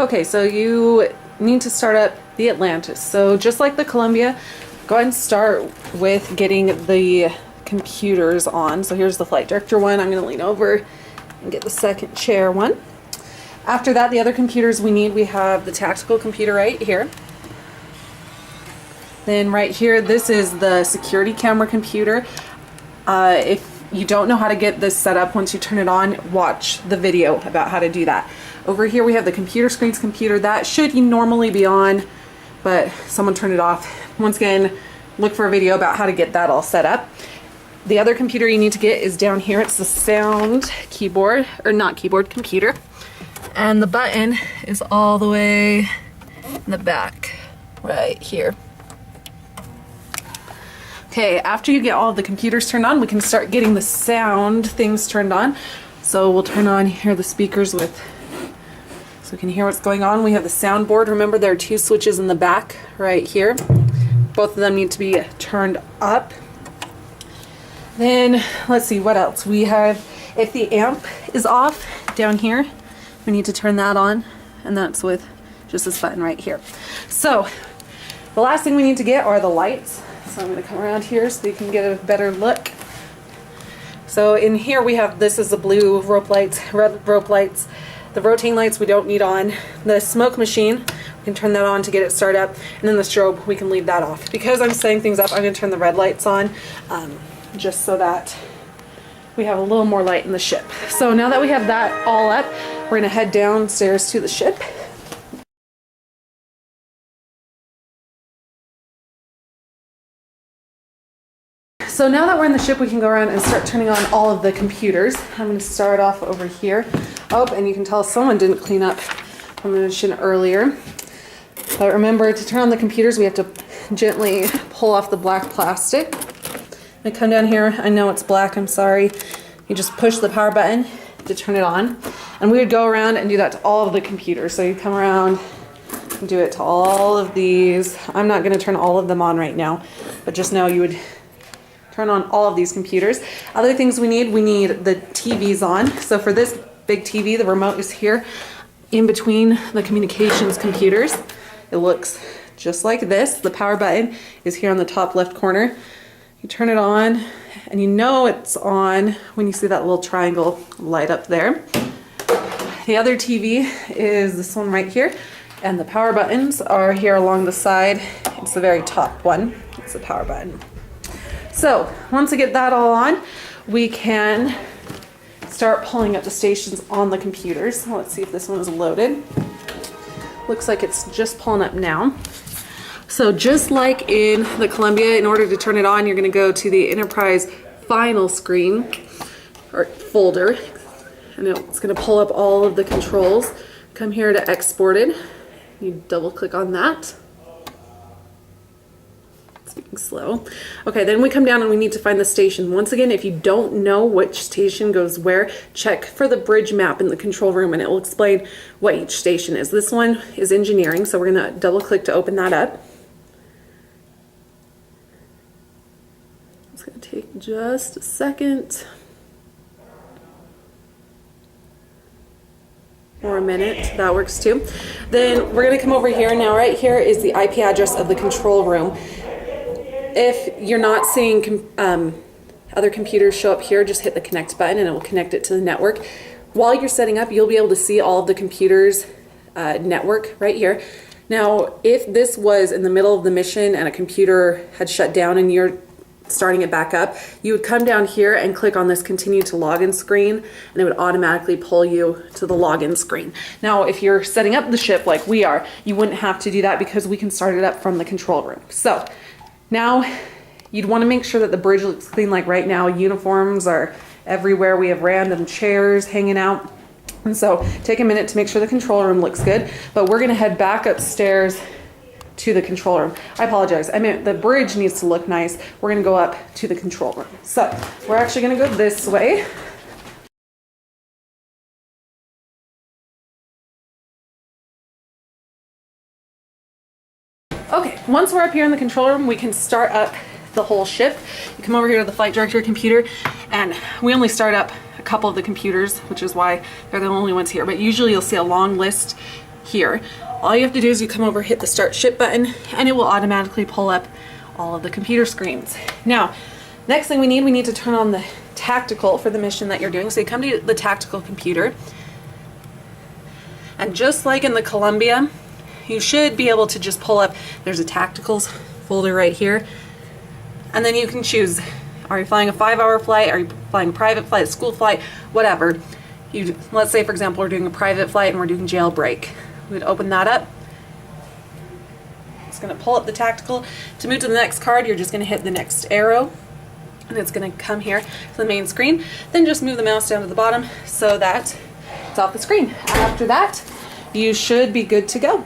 Okay, so you need to start up the Atlantis. So just like the Columbia, go ahead and start with getting the computers on. So here's the flight director one. I'm going to lean over and get the second chair one. After that, the other computers we have the tactical computer right here. Then right here, this is the security camera computer. If you don't know how to get this set up, once you turn it on, watch the video about how to do that. Over here we have the computer screens computer. That should normally be on, but someone turned it off. Once again, look for a video about how to get that all set up. The other computer you need to get is down here. It's the sound keyboard, or not keyboard, computer. And the button is all the way in the back, right here. Okay, after you get all of the computers turned on, we can start getting the sound things turned on. So we'll turn on here the speakers so we can hear what's going on. We have the soundboard. Remember, there are two switches in the back right here. Both of them need to be turned up. Then let's see what else we have. If the amp is off down here, we need to turn that on, and that's with just this button right here. So the last thing we need to get are the lights. So I'm going to come around here so you can get a better look. So in here we have, this is the blue rope lights, red rope lights. The rotating lights we don't need on. The smoke machine, we can turn that on to get it started up. And then the strobe, we can leave that off. Because I'm setting things up, I'm going to turn the red lights on just so that we have a little more light in the ship. So now that we have that all up, we're going to head downstairs to the ship. So now that we're in the ship, we can go around and start turning on all of the computers. I'm going to start off over here. Oh, and you can tell someone didn't clean up from the mission earlier. But remember, to turn on the computers, we have to gently pull off the black plastic. I come down here. I know it's black, I'm sorry. You just push the power button to turn it on. And we would go around and do that to all of the computers. So you come around and do it to all of these. I'm not going to turn all of them on right now, but just know you would turn on all of these computers. Other things we need the TVs on. So for this big TV, the remote is here in between the communications computers. It looks just like this. The power button is here on the top left corner. You turn it on and you know it's on when you see that little triangle light up there. The other TV is this one right here, and the power buttons are here along the side. It's the very top one. It's the power button. So once we get that all on, we can start pulling up the stations on the computers. Let's see if this one is loaded. Looks like it's just pulling up now. So just like in the Columbia, in order to turn it on, you're going to go to the Enterprise Final screen or folder, and it's going to pull up all of the controls. Come here to Exported. You double click on that. Being slow. Okay, then we come down and we need to find the station. Once again, if you don't know which station goes where, check for the bridge map in the control room and it will explain what each station is. This one is engineering, so we're going to double click to open that up. It's going to take just a second or a minute. That works too. Then we're going to come over here. Now right here is the IP address of the control room. If you're not seeing other computers show up here, just hit the connect button and it will connect it to the network. While you're setting up, you'll be able to see all of the computers' network right here. Now, if this was in the middle of the mission and a computer had shut down and you're starting it back up, you would come down here and click on this continue to login screen, and it would automatically pull you to the login screen. Now, if you're setting up the ship like we are, you wouldn't have to do that because we can start it up from the control room. So now, you'd want to make sure that the bridge looks clean. Like right now, uniforms are everywhere. We have random chairs hanging out. And so take a minute to make sure the control room looks good. But we're going to head back upstairs to the control room. I apologize. I meant the bridge needs to look nice. We're going to go up to the control room. So we're actually going to go this way. Okay, once we're up here in the control room, we can start up the whole ship. You come over here to the flight director computer, and we only start up a couple of the computers, which is why they're the only ones here. But usually you'll see a long list here. All you have to do is you come over, hit the start ship button, and it will automatically pull up all of the computer screens. Now, next thing we need to turn on the tactical for the mission that you're doing. So you come to the tactical computer, and just like in the Columbia, you should be able to just pull up, there's a tacticals folder right here, and then you can choose, are you flying a 5-hour flight, are you flying a private flight, school flight, whatever. Let's say for example we're doing a private flight and we're doing jailbreak. We'd open that up. It's going to pull up the tactical. To move to the next card, you're just going to hit the next arrow, and it's going to come here to the main screen. Then just move the mouse down to the bottom so that it's off the screen. After that, you should be good to go.